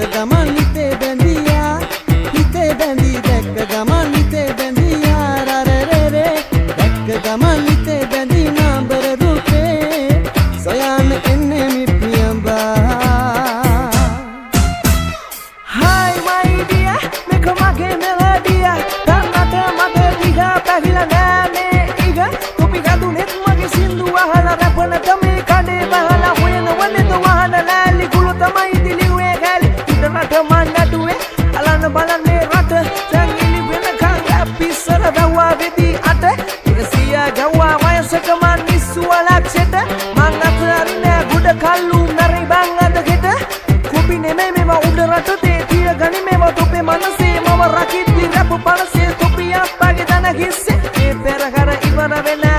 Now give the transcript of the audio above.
ගමන් හිතේ බැඳියා හිතේ බැඳි දැක්ක ගමන් හිතේ බැඳියා රරරරේ දැක්ක ගමන් හිතේ බැඳි නාඹර රූපේ සොයන්න එන්නේ මිපියඹා Hi my dear මේක මගේ මෙලඩිය තන්නට මට දිහා පැහිලා නෑනේ ඉග කොපි ගදුනෙත් මගේ සින්දු අහලා රැපන තමයි කඩේ බහලා හොයන වනේද වහන ලෑලි කුළු තමයි දිලිුවේ ගෑලි ඉතනට මන්නඩුවේ අලන්න බලන්නේ රට සංගිලි වෙනකන් අපිස්සර දවවා වෙදී අට ඉරසියා ගව්වා වයසක මන් නිස්සුව ලක්ෂෙට මං අතරින්නේ ගුඩ කල්ලු නරි බං අදගෙට කුපි නෙමෙයි මේව උඩ රට තේ ගනි මේව තොපේ මනසේ මම රකිද්දි රැපු පනසේ තොපියක් වගේ දන හිස්සේ ඒ පෙරහර ඉවර වෙලා